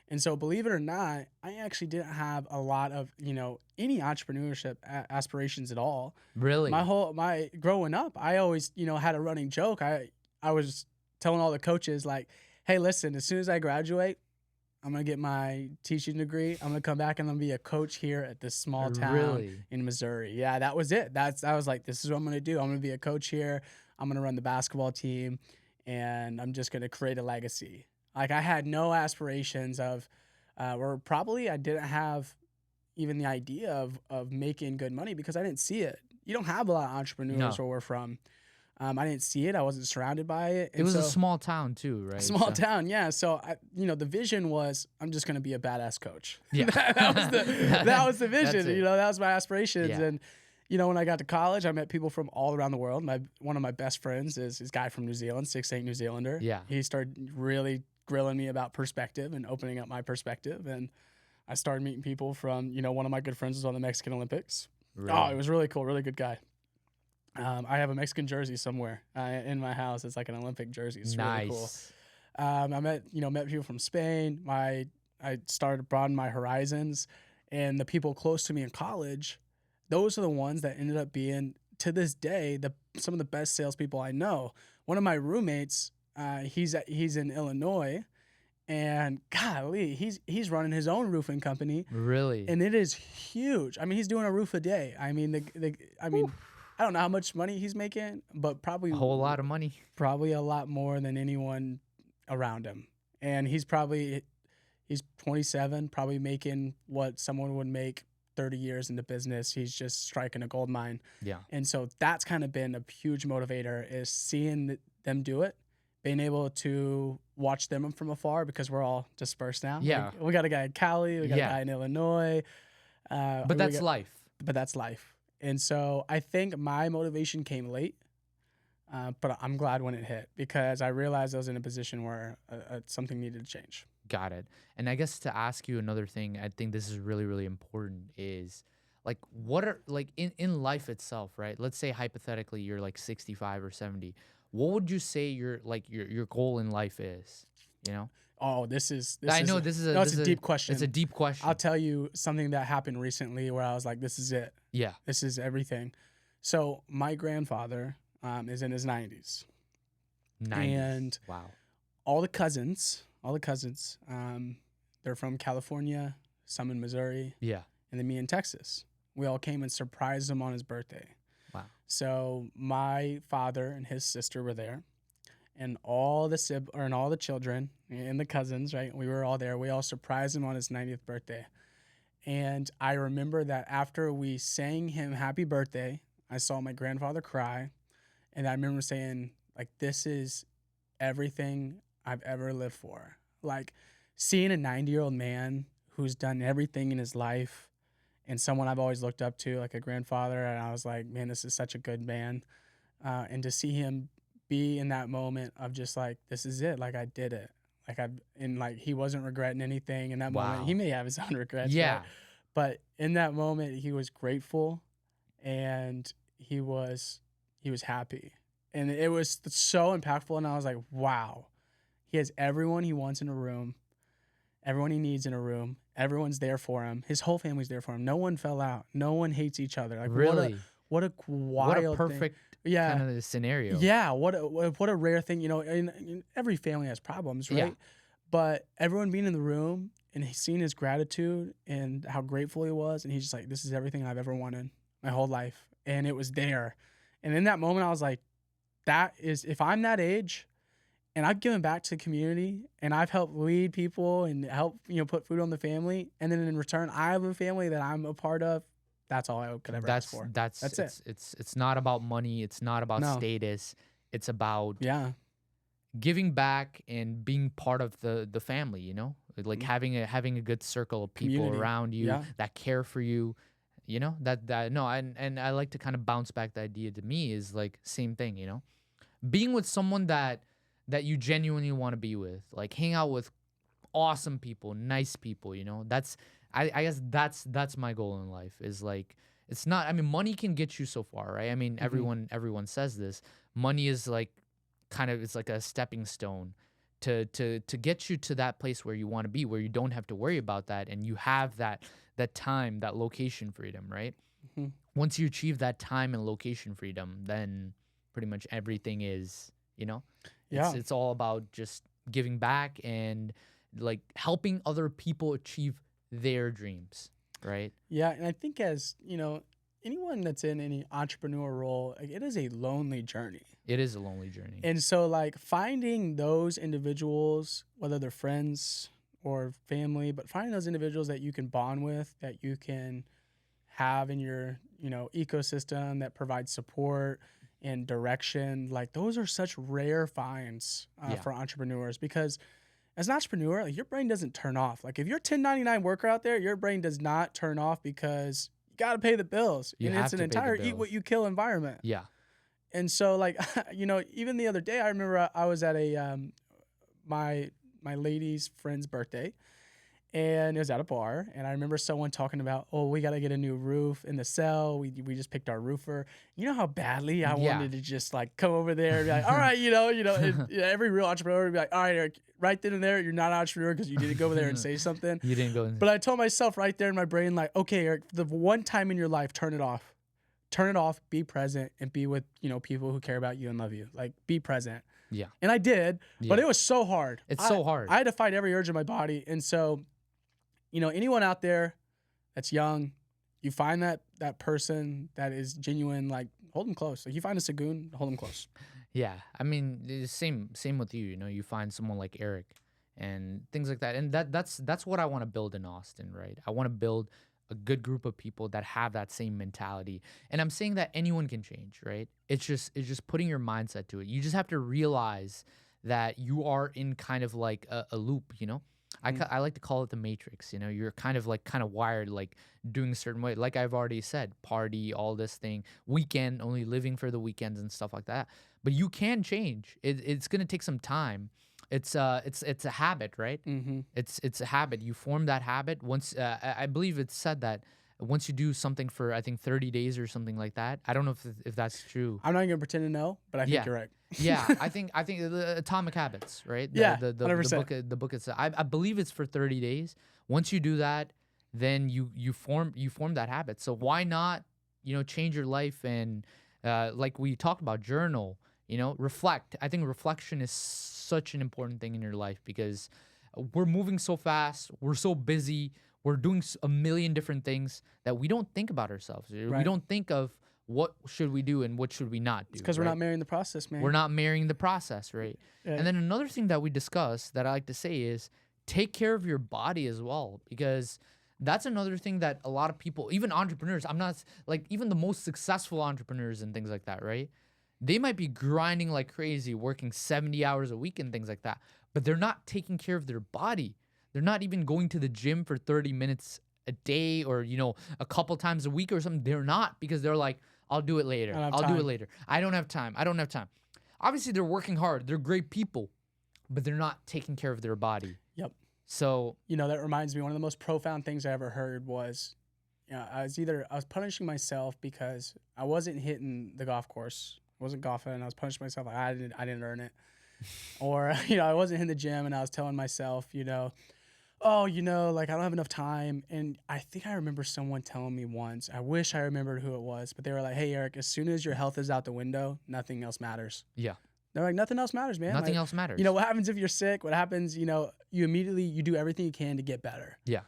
And so, believe it or not, I actually didn't have a lot of any entrepreneurship aspirations at all. Really? My growing up, I always had a running joke. I was telling all the coaches like, "Hey, listen, as soon as I graduate, I'm gonna get my teaching degree. I'm gonna come back and I'm gonna be a coach here at this small town Really? in Missouri." Yeah, that was it. I was like, this is what I'm gonna do. I'm gonna be a coach here. I'm gonna run the basketball team, and I'm just gonna create a legacy. Like I had no aspirations of, or probably I didn't have even the idea of making good money because I didn't see it. You don't have a lot of entrepreneurs No. where we're from. I didn't see it. I wasn't surrounded by it, It and was a so small town too, right? small So town, yeah. So the vision was I'm just gonna be a badass coach. yeah. That was the That's vision. it. That was my aspirations. Yeah. And when I got to college, I met people from all around the world. One of my best friends is this guy from New Zealand, 6'8" New Zealander. Yeah. He started really grilling me about perspective and opening up my perspective. And I started meeting people from one of my good friends was on the Mexican Olympics. Oh, it Really? was really cool, really good guy. I have a Mexican jersey somewhere in my house. It's like an Olympic jersey. It's really cool. Nice. I met people from Spain. I started to broaden my horizons, and the people close to me in college, those are the ones that ended up being to this day some of the best salespeople I know. One of my roommates, he's in Illinois, and golly, he's running his own roofing company, Really? and it is huge. I mean, he's doing a roof a day. I mean, I don't know how much money he's making, but A whole lot of money. probably a lot more than anyone around him. And he's 27, probably making what someone would make 30 years in the business. He's just striking a gold mine. Yeah. And so that's kind of been a huge motivator is seeing them do it, being able to watch them from afar because we're all dispersed now. Yeah. Like, we got a guy in Cali, we got Yeah. a guy in Illinois. But we that's got- life. but that's life. And so I think my motivation came late, but I'm glad when it hit because I realized I was in a position where something needed to change. Got it. And I guess to ask you another thing, I think this is really, really important is what are in life itself, right? Let's say hypothetically you're 65 or 70. What would you say your goal in life is? You know? Oh, this is I know this is a no, this it's a is deep question. It's a deep question. I'll tell you something that happened recently where I was like, this is it. Yeah. This is everything. So my grandfather is in his 90s. 90s. And Wow. all the cousins, they're from California, some in Missouri, Yeah. and then me in Texas. We all came and surprised him on his birthday. Wow. So my father and his sister were there, and all the children and the cousins, right? We were all there. We all surprised him on his 90th birthday. And I remember that after we sang him happy birthday, I saw my grandfather cry, and I remember saying, like, this is everything I've ever lived for. Like, seeing a 90-year-old man who's done everything in his life and someone I've always looked up to, like a grandfather, and I was like, man, this is such a good man. And to see him be in that moment of just like, this is it, like I did it. Like he wasn't regretting anything in that moment. He Wow. may have his own regrets, right? Yeah. But in that moment, he was grateful and he was happy. And it was so impactful. And I was like, wow, he has everyone he wants in a room, everyone he needs in a room. Everyone's there for him. His whole family's there for him. No one fell out. No one hates each other. Like Really. what a What a wild thing. perfect kind Yeah. of scenario. Yeah, what a rare thing, and every family has problems, Yeah. right? But everyone being in the room and he's seeing his gratitude and how grateful he was, and he's just like, this is everything I've ever wanted my whole life. And it was there. And in that moment I was like, that is, if I'm that age and I've given back to the community and I've helped lead people and help, put food on the family, and then in return I have a family that I'm a part of, that's all I could ever ask for. That's it. It's not about money, it's not about No. status. It's about Yeah. giving back and being part of the family, like Mhm. having a good circle of people Community. around you Yeah. that care for you, that no. And I like to kind of bounce back the idea to me is like same thing, being with someone that you genuinely want to be with, like hang out with awesome people, nice people, that's I guess that's my goal in life is like it's not, I mean, money can get you so far, right? I mean, Mhm. everyone says this. Money is like kind of, it's like a stepping stone to get you to that place where you want to be, where you don't have to worry about that and you have that time, that location freedom, right? Mhm. Once you achieve that time and location freedom, then pretty much everything is, Yeah. it's all about just giving back and like helping other people achieve their dreams, right? Yeah, and I think as, anyone that's in any entrepreneur role, like, it is a lonely journey. It is a lonely journey. And so like finding those individuals, whether they're friends or family, but finding those individuals that you can bond with, that you can have in your, ecosystem that provides support and direction, like those are such rare finds Yeah. for entrepreneurs, because as an entrepreneur, like, your brain doesn't turn off. Like if you're a 1099 worker out there, your brain does not turn off because you got to pay the bills. You And have it's an to pay the entire eat what bills. you kill environment. Yeah. And so like, even the other day, I remember I was at my lady's friend's birthday, and it was at a bar, and I remember someone talking about, oh, we got to get a new roof in the cell. We just picked our roofer. You know how badly I Yeah. wanted to just like come over there and be like, all right, and, every real entrepreneur would be like, all right, Eric, right then and there, you're not an entrepreneur because you didn't go over there and say something. You didn't go in. But I told myself right there in my brain, like, okay, Eric, the one time in your life, turn it off. Turn it off, be present, and be with, people who care about you and love you. Like, be present. Yeah. And I did, but Yeah. it was so hard. It's so hard. I had to fight every urge in my body. And so, anyone out there that's young, you find that person that is genuine, like, hold them close. Like, you find a Sagoon, hold them close. Yeah, I mean, same with you. You find someone like Eric and things like that, and that's what I want to build in Austin, right? I want to build a good group of people that have that same mentality, and I'm saying that anyone can change, right? It's just putting your mindset to it. You just have to realize that you are in kind of like a loop, I like to call it the matrix. You're kind of wired like doing a certain way, like I've already said, party, all this thing, weekend, only living for the weekends and stuff like that. But you can change. It's gonna take some time. It's a habit, right? Mm-hmm. It's a habit. You form that habit once. I believe it's said that once you do something for, I think, 30 days or something like that. I don't know if that's true. I'm not going to pretend to know, but I think Yeah. you're right. Yeah, I think the Atomic Habits, right? Yeah, the 100%. the book is, I believe it's for 30 days. Once you do that, then you form that habit. So why not, change your life and like we talked about, journal, Reflect. I think reflection is such an important thing in your life because we're moving so fast, we're so busy, we're doing a million different things that we don't think about ourselves. We Right. don't think of what should we do and what should we not It's do, because we're not right? marrying the process, We're man. not marrying the process, right? And Right. then another thing that we discuss that I like to say is take care of your body as well, because that's another thing that a lot of people, even entrepreneurs, I'm not like even the most successful entrepreneurs and things like that, right? They might be grinding like crazy, working 70 hours a week and things like that, but they're not taking care of their body. They're not even going to the gym for 30 minutes a day or, a couple times a week or something. They're not because they're like, I'll do it I later. don't have I'll do it time. later. I don't have time. I don't have time. Obviously, they're working hard. They're great people, but they're not taking care of their body. Yep. So, That reminds me, one of the most profound things I ever heard was, I was punishing myself because I wasn't hitting the golf course. I wasn't golfing. I was punishing myself. Like I didn't earn it. Or, I wasn't in the gym and I was telling myself, oh, like I don't have enough time. And I think I remember someone telling me once, I wish I remembered who it was, but they were like, hey, Eric, as soon as your health is out the window, nothing else matters. yeah, They're like, nothing else matters, man. nothing Like, else matters. what happens if you're sick? What happens, you do everything you can to get better. Yeah.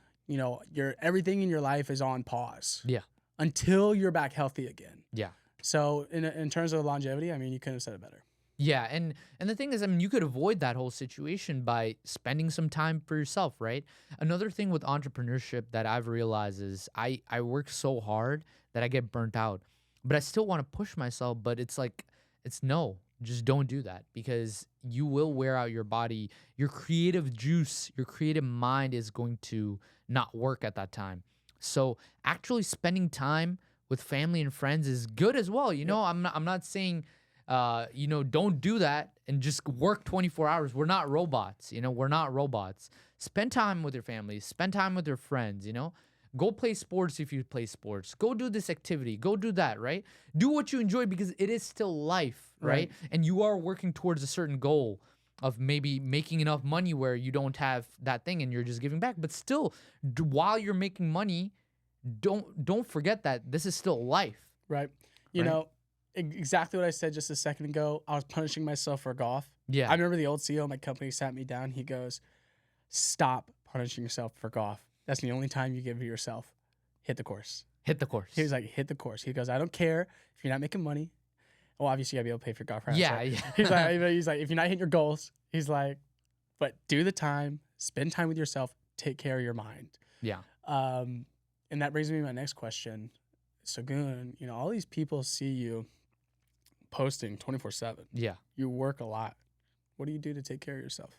Everything in your life is on pause. Yeah. Until you're back healthy again. Yeah. So in terms of longevity, I mean, you couldn't have said it better. Yeah, and the thing is, I mean, you could avoid that whole situation by spending some time for yourself, right? Another thing with entrepreneurship that I've realized is I work so hard that I get burnt out, but I still want to push myself, but it's like it's no, just don't do that because you will wear out your body. Your creative juice, your creative mind is going to not work at that time. So actually spending time with family and friends is good as well. Yep. I'm not saying don't do that and just work 24 hours. We're not robots, we're not robots. Spend time with your family, spend time with your friends, go play sports if you play sports, go do this activity, go do that, right? Do what you enjoy because it is still life, right? Right. And you are working towards a certain goal of maybe making enough money where you don't have that thing and you're just giving back. But still, while you're making money, don't forget that this is still life. Right. Right. Exactly what I said just a second ago. I was punishing myself for golf. Yeah. I remember the old CEO of my company sat me down. He goes, stop punishing yourself for golf. That's the only time you give yourself. Hit the course. Hit the course. He was like, hit the course. He goes, I don't care if you're not making money. Well, obviously you gotta be able to pay for your golf rounds. Yeah, right? yeah. He's like, if you're not hitting your goals, he's like, but do the time, spend time with yourself, take care of your mind. Yeah. And that brings me to my next question. So, Goon, all these people see you posting 24/7. Yeah. You work a lot. What do you do to take care of yourself?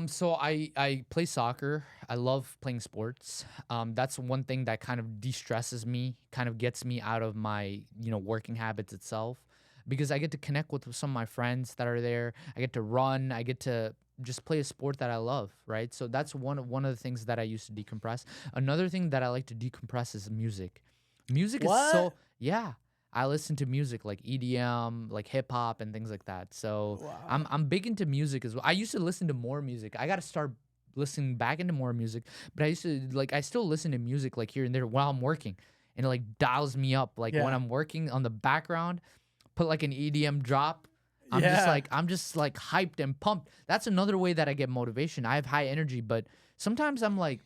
So I play soccer. I love playing sports. That's one thing that kind of de-stresses me, kind of gets me out of my, working habits itself, because I get to connect with some of my friends that are there. I get to run. I get to just play a sport that I love, right? So that's one of the things that I used to decompress. Another thing that I like to decompress is music. Music is so, What? yeah. I listen to music like EDM, like hip hop and things like that. So Wow. I'm big into music as well. I used to listen to more music. I got to start listening back into more music. But I still listen to music like here and there while I'm working, and it like dials me up. Like when Yeah. I'm working on the background, put like an EDM drop. Yeah. I'm just like hyped and pumped. That's another way that I get motivation. I have high energy, but sometimes I'm like,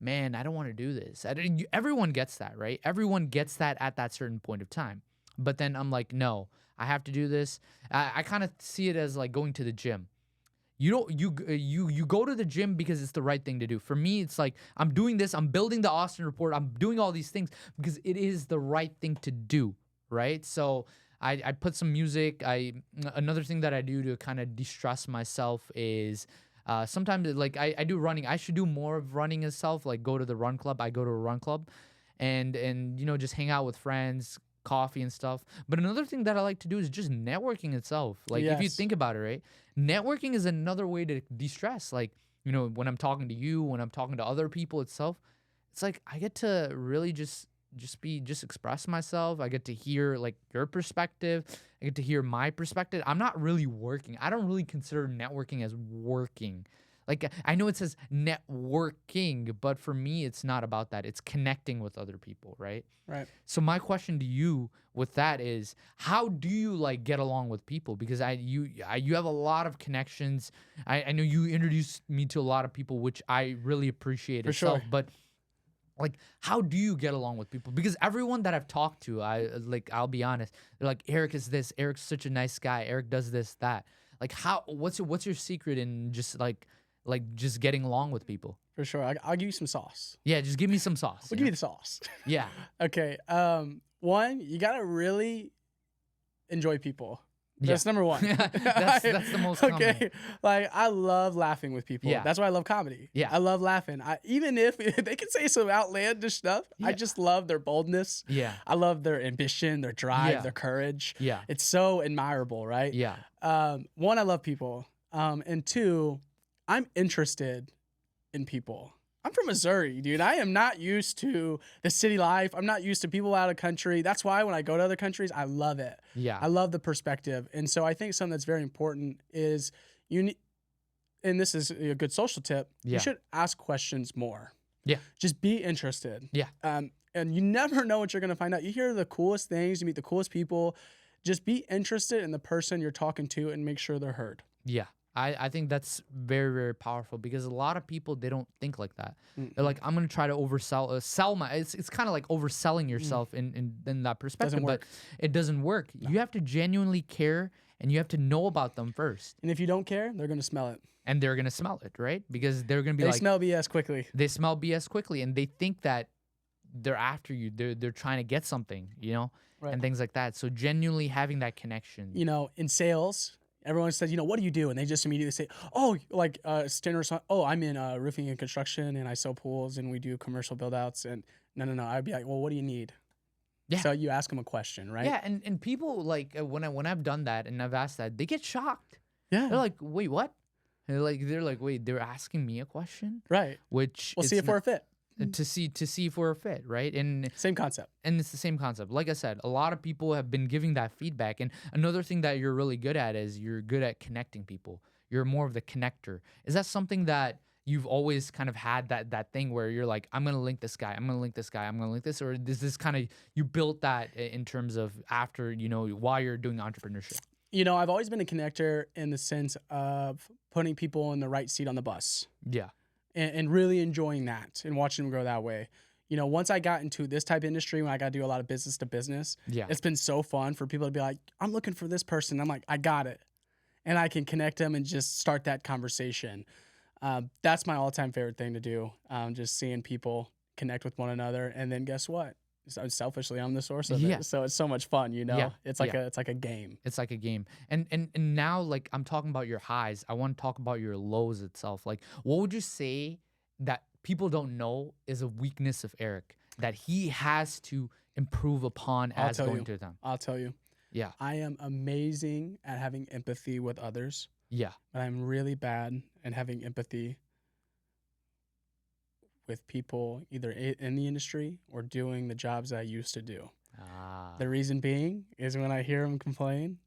man, I don't want to do this. Everyone gets that, right? Everyone gets that at that certain point of time. But then I'm like, no, I have to do this. I kind of see it as like going to the gym. You don't you go to the gym because it's the right thing to do. For me, it's like I'm doing this. I'm building the Austin report. I'm doing all these things because it is the right thing to do, right? So I put some music. Another thing that I do to kind of de-stress myself is sometimes like I do running. I should do more of running itself. Like go to the run club. I go to a run club, and just hang out with friends, coffee and stuff. But another thing that I like to do is just networking itself. Like if you Yes. think about it, right? Networking is another way to de-stress. Like when I'm talking to you, when I'm talking to other people itself, it's like I get to really just express myself. I get to hear like your perspective. I get to hear my perspective. I'm not really working. I don't really consider networking as working. Like I know it says networking, but for me, it's not about that. It's connecting with other people, right? Right. So my question to you with that is, how do you like get along with people? Because you have a lot of connections. I know you introduced me to a lot of people, which I really appreciate For sure. itself. But like, how do you get along with people? Because everyone that I've talked to, I'll be honest, they're like, Eric is this, Eric's such a nice guy, Eric does this, that. Like, how? What's your secret in just just getting along with people? For sure. I'll give you some sauce. Yeah, just give me some sauce. We'll You give know? you the sauce. Yeah, Okay. One, you gotta really enjoy people. yeah. That's number one. That's the most common. Okay. Like I love laughing with people. Yeah, That's why I love comedy. yeah, I love laughing. Even if they can say some outlandish stuff, I yeah, just love their boldness. yeah, I love their ambition, their drive, yeah, their courage. yeah, It's so admirable, right? yeah, One, I love people. And two, I'm interested in people. I'm from Missouri, dude. I am not used to the city life. I'm not used to people out of country. That's why when I go to other countries, I love it. yeah, I love the perspective. And so I think something that's very important is you need, and this is a good social tip, you yeah, should ask questions more. yeah, Just be interested. yeah, And you never know what you're going to find out. You hear the coolest things, you meet the coolest people. Just be interested in the person you're talking to and make sure they're heard. yeah. I think that's very, very powerful because a lot of people, they don't think like that. They're Mm-mm. like, I'm gonna try to sell my. It's kind of like overselling Mm. yourself in that perspective, Doesn't but work. it doesn't work. No. You have to genuinely care and you have to know about them first, And if you don't care, they're going to smell it. and they're gonna smell it, right? Because they're gonna be They like, smell BS quickly. they smell BS quickly, and they think that they're after you. They're trying to get something, Right. and things like that. So genuinely having that connection. In sales, everyone says, what do you do? And they just immediately say, oh, like standard response, oh, I'm in roofing and construction and I sell pools and we do commercial build outs. And no. I'd be like, well, what do you need? Yeah. So you ask them a question, right? Yeah, and people like when I've done that and I've asked that, they get shocked. Yeah. They're like, "Wait, what?" And they're like, "Wait, they're asking me a question?" Right. Which We'll see it's if we're a fit. to see if we're a fit, right? Same concept. And it's the same concept. Like I said, a lot of people have been giving that feedback. And another thing that you're really good at is you're good at connecting people. You're more of the connector. Is that something that you've always kind of had that thing where you're like, I'm gonna link this guy, I'm gonna link this guy, I'm gonna link this, or is this kind of you built that in terms of after while you're doing entrepreneurship? I've always been a connector in the sense of putting people in the right seat on the bus Yeah. and really enjoying that and watching them grow that way. Once I got into this type of industry, when I got to do a lot of business to business, Yeah. it's been so fun for people to be like, I'm looking for this person. I'm like, I got it. And I can connect them and just start that conversation. That's my all-time favorite thing to do. Just seeing people connect with one another. And then guess what? So selfishly, I'm the source of Yeah. it. So it's so much fun, Yeah. It's like Yeah. it's like a game. It's like a game. And now like I'm talking about your highs. I want to talk about your lows itself. Like what would you say that people don't know is a weakness of Eric that he has to improve upon I'll as tell going you. through them? I'll tell you. Yeah. I am amazing at having empathy with others, Yeah. but I'm really bad at having empathy with people either in the industry or doing the jobs I used to do. Ah. The reason being is when I hear them complain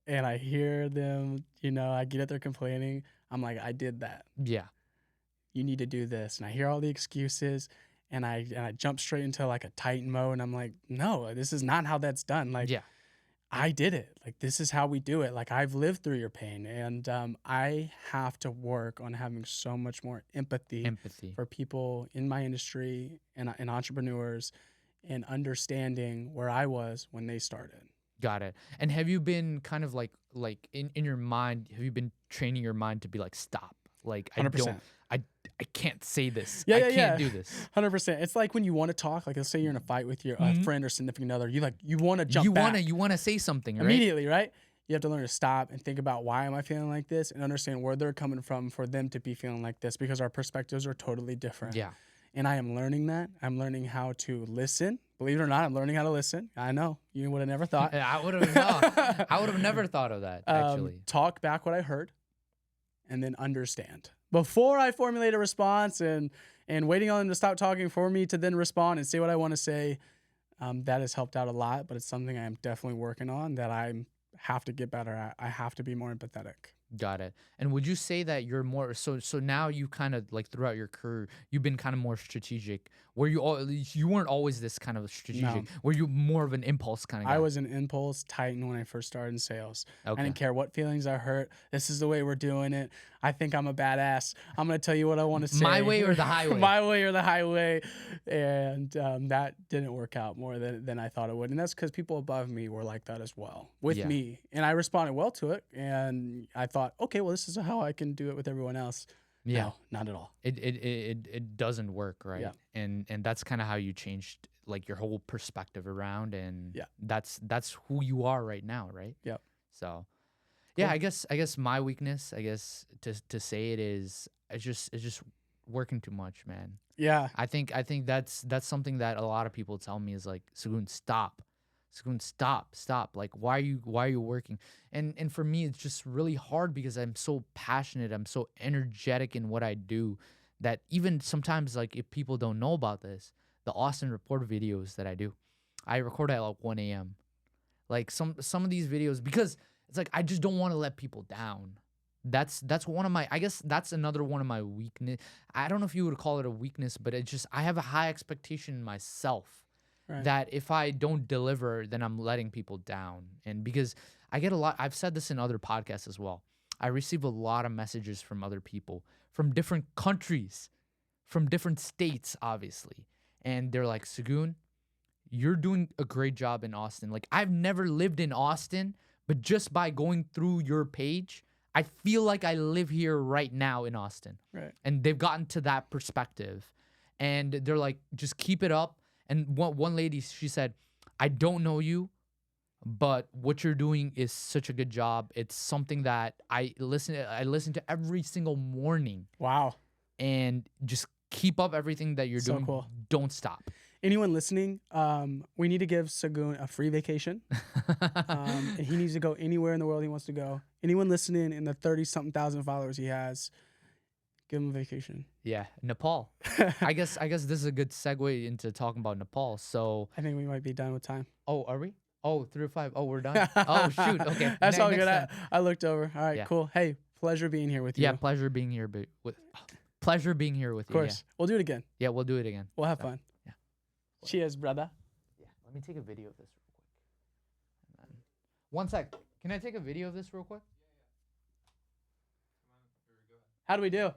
and I hear them, I get at their complaining, I'm like, I did that. Yeah. You need to do this. And I hear all the excuses and I jump straight into like a Titan mode and I'm like, no, this is not how that's done. Like Yeah. I did it. Like this is how we do it. Like I've lived through your pain and I have to work on having so much more empathy Empathy. for people in my industry and entrepreneurs and understanding where I was when they started. Got it. And have you been kind of like in your mind, have you been training your mind to be like, stop? Like 100%. I can't say this. Yeah, I yeah, can't yeah. do this. 100%. It's like when you want to talk, like let's say you're in a fight with your Mhm. friend or significant other, you want to jump You back wanna say something, right? immediately, right? You have to learn to stop and think about why am I feeling like this and understand where they're coming from for them to be feeling like this because our perspectives are totally different. Yeah. And I am learning that. I'm learning how to listen. Believe it or not, I'm learning how to listen. I know. You would have never thought. I would have never thought of that, actually. Talk back what I heard and then understand. Before I formulate a response and waiting on them to stop talking for me to then respond and say what I want to say, that has helped out a lot, but it's something I am definitely working on that I have to get better at. I have to be more empathetic. Got it. And would you say that you're more so now you kind of like throughout your career, you've been kind of more strategic. Were you all you weren't always this kind of No. strategic. Were you more of an impulse kind of I guy? was an impulse titan when I first started in sales. I Okay. didn't care what feelings I hurt. This is the way we're doing it. I think I'm a badass. I'm gonna tell you what I want to My say, way or the highway? my way or the highway, and that didn't work out more than I thought it would. And that's because people above me were like that as well with Yeah. me, and I responded well to it. And I thought, okay, well, this is how I can do it with everyone else. Yeah. No, not at all. It doesn't work, Yeah, right? And that's kind of how you changed like your whole perspective around, and yeah, that's who you are right now, right? yep. So yeah, Cool. I guess my weakness, I guess to say it is it's just working too much, man. Yeah, I think that's something that a lot of people tell me is like, Sagoon, stop. Sagoon, stop. Like why are you working? And for me it's just really hard because I'm so passionate, I'm so energetic in what I do that even sometimes like if people don't know about this, the Austin Report videos that I do, I record at like 1 a.m. Like some of these videos because it's like I just don't want to let people down. That's one of my I guess that's another one of my weakness. I don't know if you would call it a weakness, but it just I have a high expectation in myself right. that if I don't deliver, then I'm letting people down. And because I get a lot I've said this in other podcasts as well. I receive a lot of messages from other people from different countries, from different states, obviously. And they're like, Sagoon, you're doing a great job in Austin. Like I've never lived in Austin, but just by going through your page, I feel like I live here right now in Austin. Right. And they've gotten to that perspective. And they're like, just keep it up. And one lady, she said, I don't know you, but what you're doing is such a good job. It's something that I listen to every single morning, Wow. and just keep up everything that you're So doing. cool. Don't stop. Anyone listening, we need to give Sagoon a free vacation. And he needs to go anywhere in the world he wants to go. Anyone listening in the 30-something thousand followers he has, give him a vacation. Yeah, Nepal. I guess this is a good segue into talking about Nepal. So, I think we might be done with time. oh, are we? Oh, 3 or 5. Oh, we're done. Oh, shoot. Okay. That's all Next good. time. I looked over. All right, Yeah. cool. Hey, pleasure being here with you. Yeah, pleasure being here. Pleasure being here with Of you. course. We'll do it again. Yeah, we'll do it again. We'll have So, fun. yeah. Cheers, brother. Yeah. Let me take a video of this real quick. And then, one sec. Can I take a video of this real quick? How do we do?